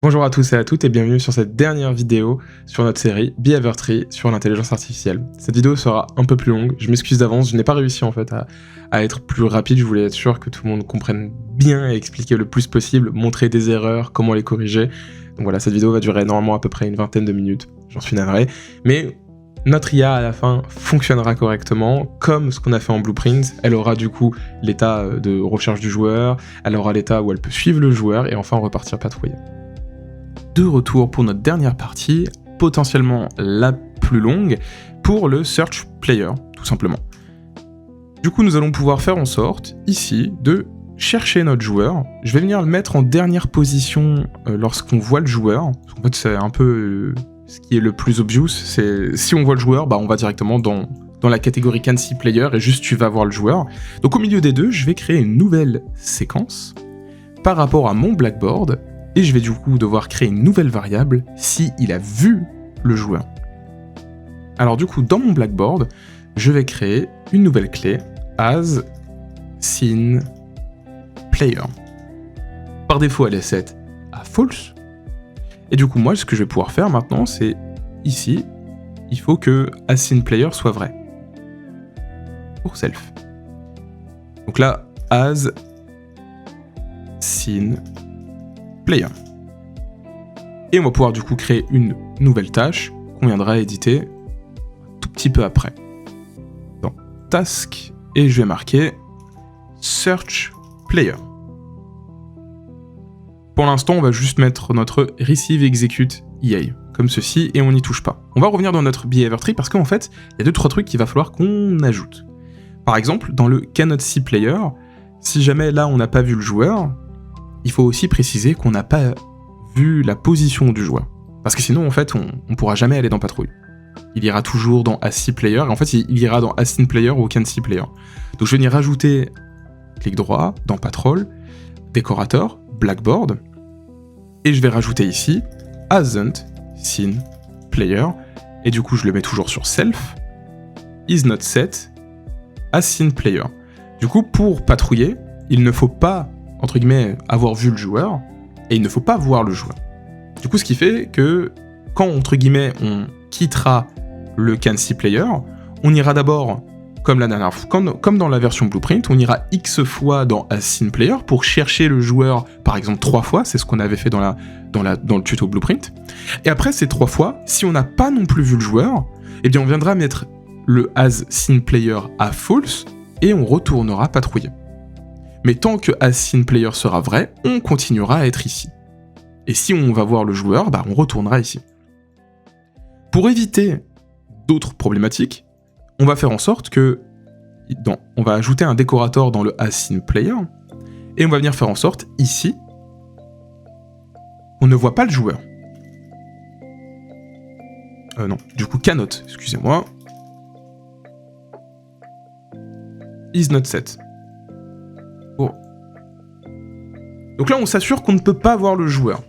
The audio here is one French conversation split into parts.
Bonjour à tous et à toutes et bienvenue sur cette dernière vidéo sur notre série Behavior Tree sur l'intelligence artificielle. Cette vidéo sera un peu plus longue, je m'excuse d'avance, je n'ai pas réussi en fait à être plus rapide, je voulais être sûr que tout le monde comprenne bien et expliquer le plus possible, montrer des erreurs, comment les corriger. Donc voilà, cette vidéo va durer normalement à peu près une vingtaine de minutes, j'en suis navré, mais notre IA à la fin fonctionnera correctement, comme ce qu'on a fait en Blueprint. Elle aura du coup l'état de recherche du joueur, elle aura l'état où elle peut suivre le joueur et enfin repartir patrouiller. De retour pour notre dernière partie, potentiellement la plus longue, pour le Search Player, tout simplement. Du coup, nous allons pouvoir faire en sorte, ici, de chercher notre joueur. Je vais venir le mettre en dernière position lorsqu'on voit le joueur. En fait, c'est un peu ce qui est le plus obvious, c'est si on voit le joueur, on va directement dans la catégorie Can See Player, et juste tu vas voir le joueur. Donc au milieu des deux, je vais créer une nouvelle séquence par rapport à mon Blackboard, et je vais du coup devoir créer une nouvelle variable si il a vu le joueur. Alors du coup, dans mon Blackboard, je vais créer une nouvelle clé as seen player. Par défaut, elle est set à false. Et du coup, moi, ce que je vais pouvoir faire maintenant, c'est ici, il faut que as seen player soit vrai. Pour self. Donc là, as seen player. Et on va pouvoir du coup créer une nouvelle tâche qu'on viendra éditer un tout petit peu après. Dans task, et je vais marquer search player. Pour l'instant, on va juste mettre notre receive execute EA, comme ceci, et on n'y touche pas. On va revenir dans notre behavior tree parce qu'en fait, il y a 2-3 trucs qu'il va falloir qu'on ajoute. Par exemple, dans le cannot see player, si jamais là on n'a pas vu le joueur, il faut aussi préciser qu'on n'a pas vu la position du joueur. Parce que sinon, en fait, on pourra jamais aller dans patrouille. Il ira toujours dans as see player, et en fait, il ira dans as seen player ou can see player. Donc je vais venir rajouter clic droit dans patrol, décorateur, blackboard, et je vais rajouter ici hasn't seen player, et du coup, je le mets toujours sur self, is not set as seen player. Du coup, pour patrouiller, il ne faut pas entre guillemets, avoir vu le joueur, et il ne faut pas voir le joueur. Du coup, ce qui fait que, quand, entre guillemets, on quittera le Can See Player, on ira d'abord, comme la dernière fois, comme dans la version Blueprint, on ira X fois dans As Seen Player pour chercher le joueur, par exemple 3 fois, c'est ce qu'on avait fait dans le tuto Blueprint, et après ces 3 fois, si on n'a pas non plus vu le joueur, eh bien on viendra mettre le As Seen Player à False, et on retournera patrouiller. Mais tant que as seen player sera vrai, on continuera à être ici. Et si on va voir le joueur, on retournera ici. Pour éviter d'autres problématiques, on va faire en sorte que on va ajouter un décorateur dans le as seen player, et on va venir faire en sorte, ici, on ne voit pas le joueur. Non, du coup, cannot, excusez-moi. Is not set. Donc là, on s'assure qu'on ne peut pas voir le joueur.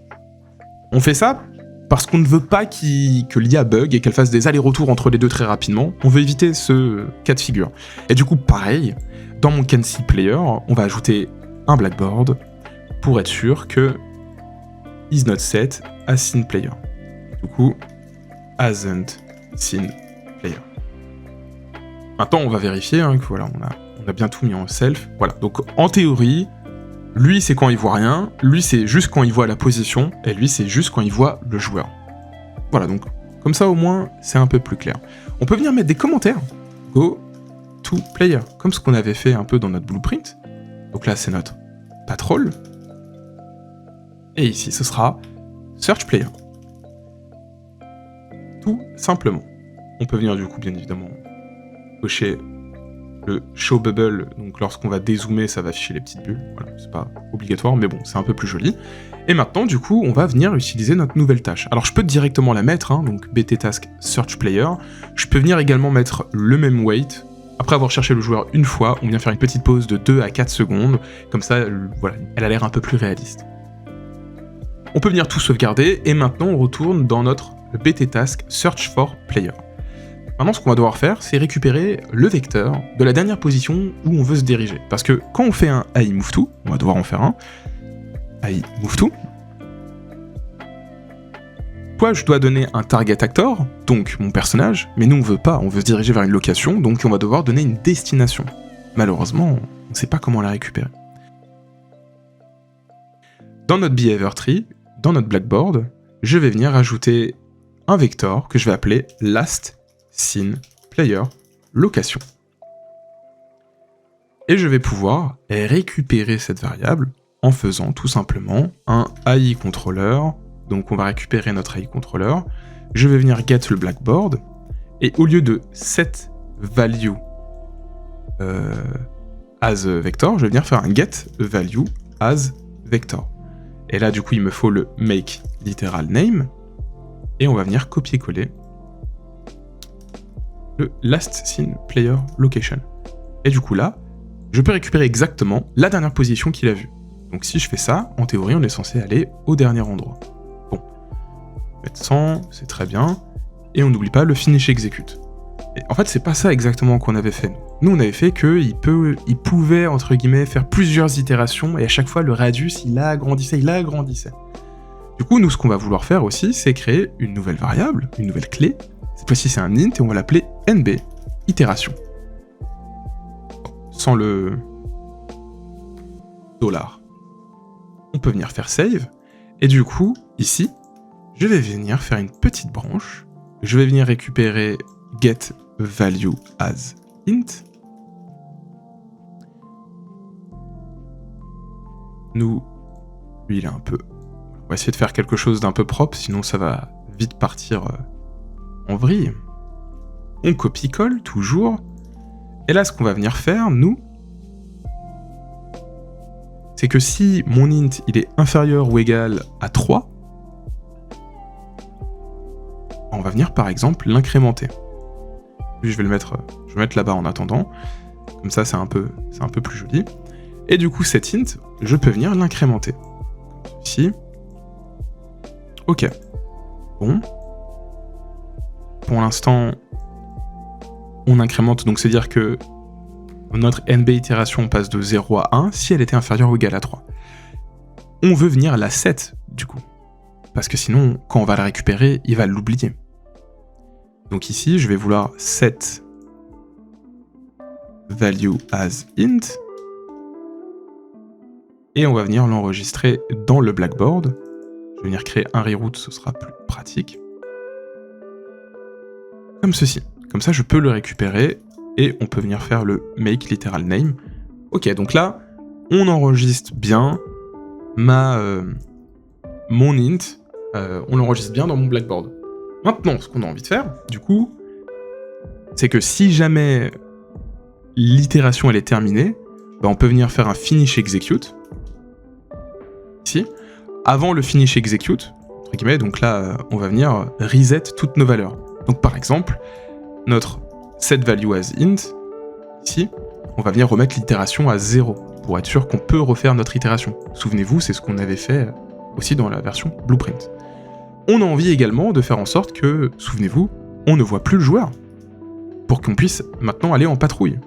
On fait ça parce qu'on ne veut pas que l'IA bug et qu'elle fasse des allers-retours entre les deux très rapidement. On veut éviter ce cas de figure. Et du coup, pareil, dans mon Can See Player, on va ajouter un blackboard pour être sûr que is not set as seen player. Du coup, hasn't seen player. Maintenant, on va vérifier que voilà, on a bien tout mis en self. Voilà, donc en théorie, lui, c'est quand il voit rien, lui, c'est juste quand il voit la position, et lui, c'est juste quand il voit le joueur. Voilà, donc, comme ça, au moins, c'est un peu plus clair. On peut venir mettre des commentaires. Go to player, comme ce qu'on avait fait un peu dans notre blueprint. Donc là, c'est notre patrol. Et ici, ce sera search player. Tout simplement. On peut venir, du coup, bien évidemment, cocher le show bubble, donc lorsqu'on va dézoomer, ça va afficher les petites bulles. Voilà, c'est pas obligatoire, mais bon, c'est un peu plus joli. Et maintenant, du coup, on va venir utiliser notre nouvelle tâche. Alors, je peux directement la mettre, donc BT Task Search Player. Je peux venir également mettre le même wait. Après avoir cherché le joueur une fois, on vient faire une petite pause de 2 à 4 secondes. Comme ça, voilà, elle a l'air un peu plus réaliste. On peut venir tout sauvegarder, et maintenant, on retourne dans notre BT Task Search for Player. Maintenant, ce qu'on va devoir faire, c'est récupérer le vecteur de la dernière position où on veut se diriger. Parce que quand on fait un AI move to, on va devoir en faire un AI move to, Quoi, je dois donner un target actor, donc mon personnage, mais nous on veut pas, on veut se diriger vers une location, donc on va devoir donner une destination. Malheureusement, on ne sait pas comment la récupérer. Dans notre behavior tree, dans notre blackboard, je vais venir ajouter un vecteur que je vais appeler last scene player location. Et je vais pouvoir récupérer cette variable en faisant tout simplement un AI controller. Donc on va récupérer notre AI controller. Je vais venir get le blackboard. Et au lieu de set value as vector, je vais venir faire un get value as vector. Et là du coup il me faut le make literal name. Et on va venir copier-coller le last scene player location. Et du coup là, je peux récupérer exactement la dernière position qu'il a vue. Donc si je fais ça, en théorie, on est censé aller au dernier endroit. Bon, mettre 100, c'est très bien. Et on n'oublie pas le finish execute. Et en fait, c'est pas ça exactement qu'on avait fait. Nous, on avait fait qu'il pouvait, entre guillemets, faire plusieurs itérations, et à chaque fois, le radius, il agrandissait. Du coup, nous, ce qu'on va vouloir faire aussi, c'est créer une nouvelle variable, une nouvelle clé. Cette fois-ci, c'est un int, et on va l'appeler nb, itération. Sans le $. On peut venir faire save, et du coup, ici, je vais venir faire une petite branche, je vais venir récupérer get value as int. Lui, il est un peu... On va essayer de faire quelque chose d'un peu propre, sinon ça va vite partir en vrille. On copie-colle, toujours. Et là, ce qu'on va venir faire, nous, c'est que si mon int il est inférieur ou égal à 3, on va venir par exemple l'incrémenter. Puis je vais mettre là-bas en attendant, comme ça c'est un peu plus joli. Et du coup cet int, je peux venir l'incrémenter. Comme ceci. Ok. Bon. Pour l'instant, on incrémente, donc c'est-à-dire que notre nb itération passe de 0 à 1 si elle était inférieure ou égale à 3. On veut venir la set, du coup. Parce que sinon, quand on va la récupérer, il va l'oublier. Donc ici, je vais vouloir set value as int. Et on va venir l'enregistrer dans le blackboard. Je vais venir créer un reroute, ce sera plus pratique. Comme ceci. Comme ça, je peux le récupérer. Et on peut venir faire le make literal name. Ok, donc là, on enregistre bien mon int. On l'enregistre bien dans mon blackboard. Maintenant, ce qu'on a envie de faire, du coup, c'est que si jamais l'itération elle est terminée, on peut venir faire un finish execute. Ici. Avant le finish execute, entre guillemets, donc là, on va venir reset toutes nos valeurs. Donc par exemple, notre set value as int, ici, on va venir remettre l'itération à 0, pour être sûr qu'on peut refaire notre itération. Souvenez-vous, c'est ce qu'on avait fait aussi dans la version Blueprint. On a envie également de faire en sorte que, souvenez-vous, on ne voit plus le joueur, pour qu'on puisse maintenant aller en patrouille.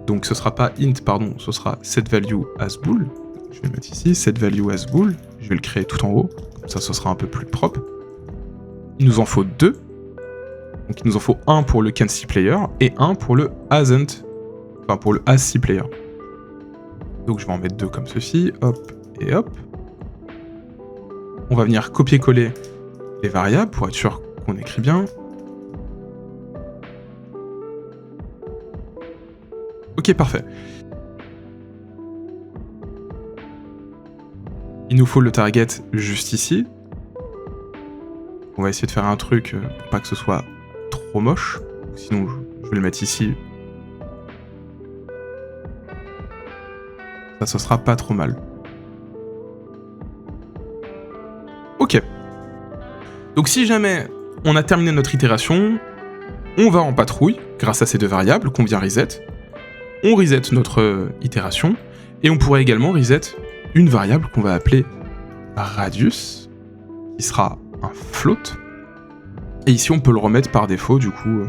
Donc ce sera pas int, pardon, ce sera setValue as bool. Je vais mettre ici, setValue as bool, je vais le créer tout en haut, comme ça ce sera un peu plus propre. Il nous en faut 2. Donc il nous en faut un pour le canC player et un pour le hasn't, enfin pour le hasC player. Donc je vais en mettre 2 comme ceci, hop et hop. On va venir copier-coller les variables pour être sûr qu'on écrit bien. Ok, parfait. Il nous faut le target juste ici. On va essayer de faire un truc pour pas que ce soit trop moche. Sinon, je vais le mettre ici. Ça, ce sera pas trop mal. Ok. Donc si jamais on a terminé notre itération, on va en patrouille grâce à ces 2 variables qu'on vient reset. On reset notre itération et on pourrait également reset une variable qu'on va appeler radius, qui sera un float. Et ici, on peut le remettre par défaut, du coup,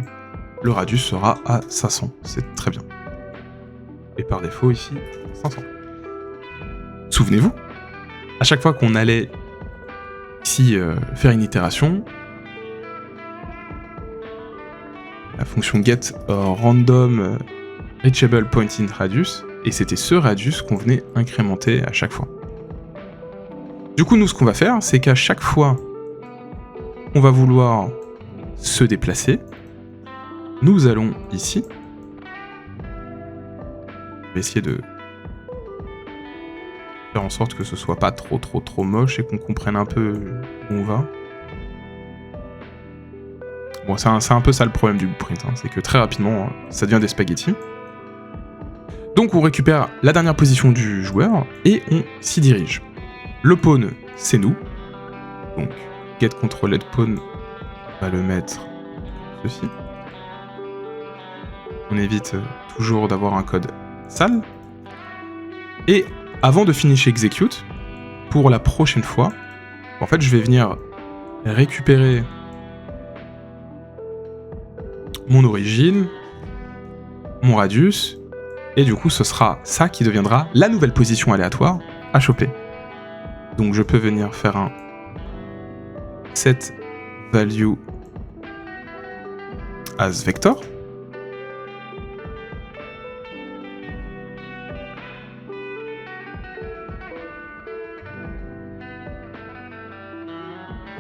le radius sera à 500. C'est très bien. Et par défaut, ici, 500. Souvenez-vous, à chaque fois qu'on allait ici faire une itération. La fonction get random reachable point in radius, et c'était ce radius qu'on venait incrémenter à chaque fois. Du coup, nous, ce qu'on va faire, c'est qu'à chaque fois qu'on va vouloir se déplacer, nous allons ici. Je vais essayer de faire en sorte que ce soit pas trop moche et qu'on comprenne un peu où on va. Bon, c'est un peu ça le problème du blueprint, hein, c'est que très rapidement, ça devient des spaghettis. Donc on récupère la dernière position du joueur et on s'y dirige. Le pawn, c'est nous. Donc, get controlled pawn, on va le mettre ceci. On évite toujours d'avoir un code sale. Et avant de finish execute, pour la prochaine fois, en fait, je vais venir récupérer mon origine, mon radius, et du coup, ce sera ça qui deviendra la nouvelle position aléatoire à choper. Donc je peux venir faire un set value as vector.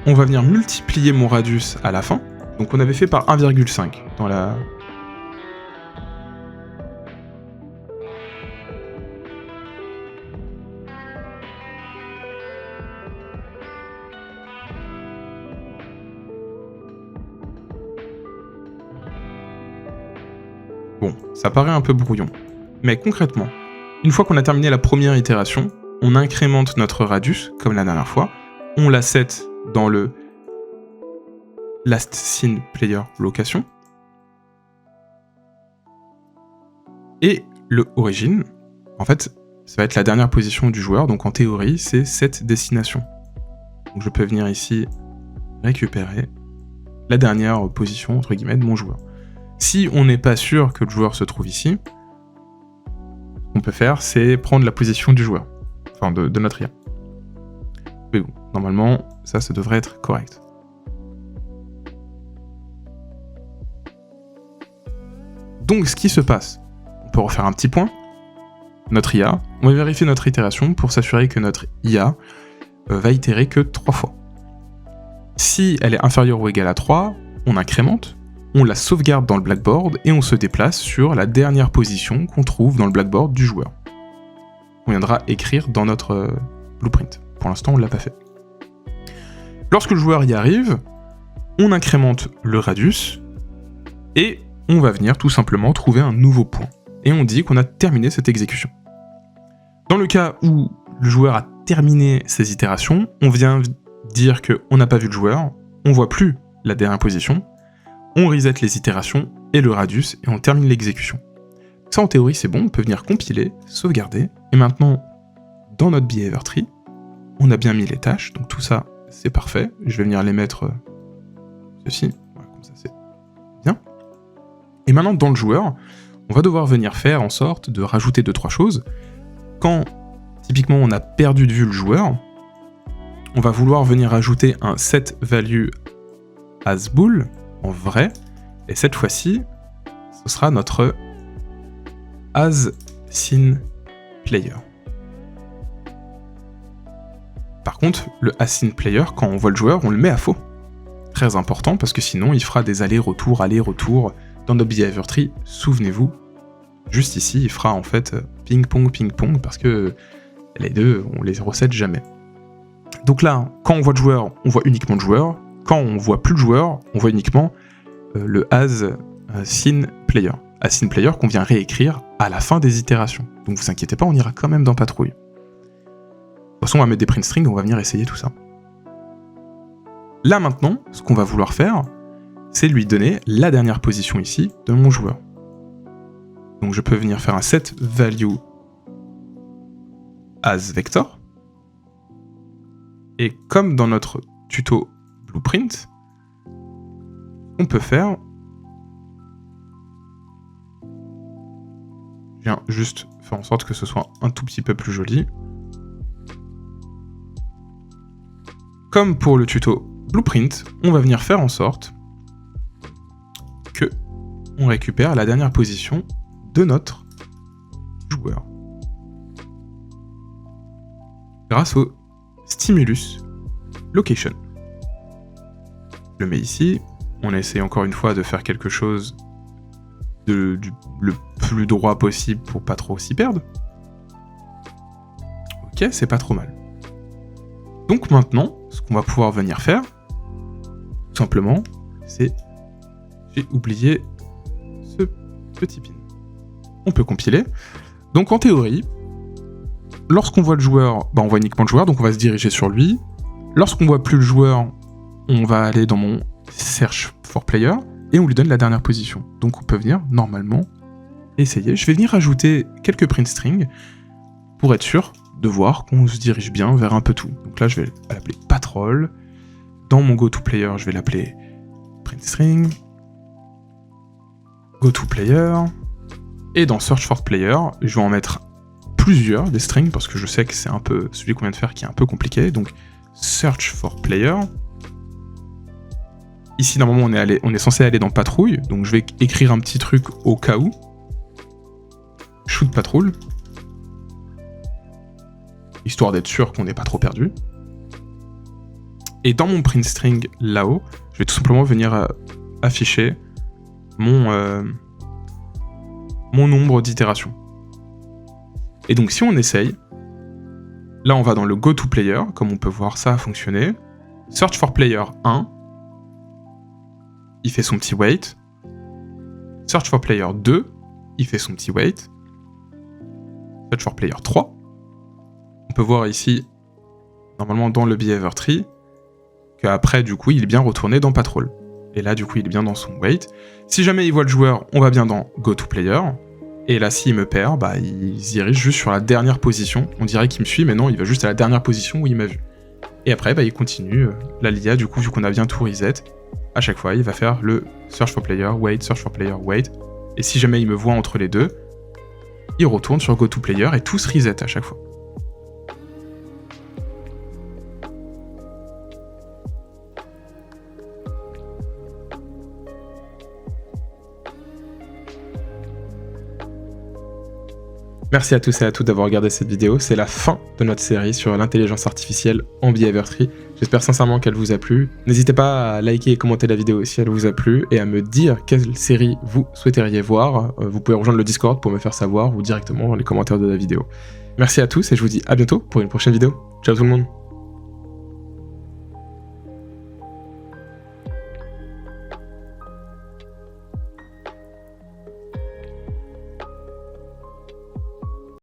On va venir multiplier mon radius à la fin. Donc on avait fait par 1,5 dans la... Bon, ça paraît un peu brouillon. Mais concrètement, une fois qu'on a terminé la première itération, on incrémente notre radius, comme la dernière fois, on la set dans le last scene player location, et le origin, en fait, ça va être la dernière position du joueur, donc en théorie, c'est cette destination. Donc je peux venir ici récupérer la dernière position, entre guillemets, de mon joueur. Si on n'est pas sûr que le joueur se trouve ici, ce qu'on peut faire, c'est prendre la position du joueur, enfin de notre IA. Mais bon, normalement, ça devrait être correct. Donc, ce qui se passe, on peut refaire un petit point. Notre IA, on va vérifier notre itération pour s'assurer que notre IA va itérer que 3 fois. Si elle est inférieure ou égale à 3, on incrémente, on la sauvegarde dans le blackboard et on se déplace sur la dernière position qu'on trouve dans le blackboard du joueur. On viendra écrire dans notre blueprint. Pour l'instant, on ne l'a pas fait. Lorsque le joueur y arrive, on incrémente le radius et on va venir tout simplement trouver un nouveau point. Et on dit qu'on a terminé cette exécution. Dans le cas où le joueur a terminé ses itérations, on vient dire qu'on n'a pas vu le joueur, on voit plus la dernière position, on reset les itérations et le radius et on termine l'exécution. Ça en théorie c'est bon, on peut venir compiler, sauvegarder, et maintenant dans notre behavior tree, on a bien mis les tâches, donc tout ça c'est parfait, je vais venir les mettre ceci, voilà, comme ça c'est bien. Et maintenant dans le joueur, on va devoir venir faire en sorte de rajouter 2-3 choses. Quand typiquement on a perdu de vue le joueur, on va vouloir venir ajouter un set value as bool en vrai, et cette fois-ci, ce sera notre as seen player. Par contre, le as seen player, quand on voit le joueur, on le met à faux. Très important, parce que sinon, il fera des allers-retours dans notre behavior tree. Souvenez-vous, juste ici, il fera en fait ping-pong, parce que les deux, on les recette jamais. Donc là, quand on voit le joueur, on voit uniquement le joueur. Quand on voit plus le joueur, on voit uniquement le as seen player. As seen player qu'on vient réécrire à la fin des itérations. Donc vous inquiétez pas, on ira quand même dans patrouille. De toute façon, on va mettre des print strings, on va venir essayer tout ça. Là maintenant, ce qu'on va vouloir faire, c'est lui donner la dernière position ici de mon joueur. Donc je peux venir faire un set value as vector. Et comme dans notre tuto blueprint, on peut faire... Je viens juste faire en sorte que ce soit un tout petit peu plus joli. comme pour le tuto Blueprint, on va venir faire en sorte que on récupère la dernière position de notre joueur. Grâce au stimulus location. Je le mets ici, on essaie encore une fois de faire quelque chose le plus droit possible pour pas trop s'y perdre. Ok, c'est pas trop mal. Donc maintenant, ce qu'on va pouvoir venir faire, tout simplement, c'est... J'ai oublié ce petit pin. On peut compiler. Donc en théorie, lorsqu'on voit le joueur, on voit uniquement le joueur, donc on va se diriger sur lui. Lorsqu'on voit plus le joueur, on va aller dans mon Search for Player, et on lui donne la dernière position. Donc on peut venir, normalement, essayer. Je vais venir ajouter quelques print strings, pour être sûr de voir qu'on se dirige bien vers un peu tout. Donc là, je vais l'appeler Patrol. Dans mon GoToPlayer, je vais l'appeler print string. GoToPlayer. Et dans Search for Player, je vais en mettre plusieurs des strings, parce que je sais que c'est un peu celui qu'on vient de faire qui est un peu compliqué. Donc Search for Player. Ici, normalement, on est censé aller dans Patrouille, donc je vais écrire un petit truc au cas où. Shoot Patrol. Histoire d'être sûr qu'on n'est pas trop perdu. Et dans mon print string là-haut, je vais tout simplement venir afficher mon nombre d'itérations. Et donc si on essaye, là on va dans le GoToPlayer, comme on peut voir ça a fonctionné. Search for Player 1, il fait son petit wait. Search for Player 2, il fait son petit wait. Search for Player 3, on peut voir ici, normalement dans le Behavior Tree, qu'après du coup il est bien retourné dans Patrol. Et là du coup il est bien dans son wait. Si jamais il voit le joueur, on va bien dans GoToPlayer. Et là s'il me perd, il se dirige juste sur la dernière position. On dirait qu'il me suit, mais non, il va juste à la dernière position où il m'a vu. Et après il continue, la LIA du coup vu qu'on a bien tout reset, à chaque fois il va faire le Search for Player, wait, Search for Player, wait. Et si jamais il me voit entre les deux, il retourne sur GoToPlayer et tout se reset à chaque fois. Merci à tous et à toutes d'avoir regardé cette vidéo, c'est la fin de notre série sur l'intelligence artificielle en Behavior Tree. J'espère sincèrement qu'elle vous a plu. N'hésitez pas à liker et commenter la vidéo si elle vous a plu, et à me dire quelle série vous souhaiteriez voir. Vous pouvez rejoindre le Discord pour me faire savoir, ou directement dans les commentaires de la vidéo. Merci à tous et je vous dis à bientôt pour une prochaine vidéo. Ciao tout le monde.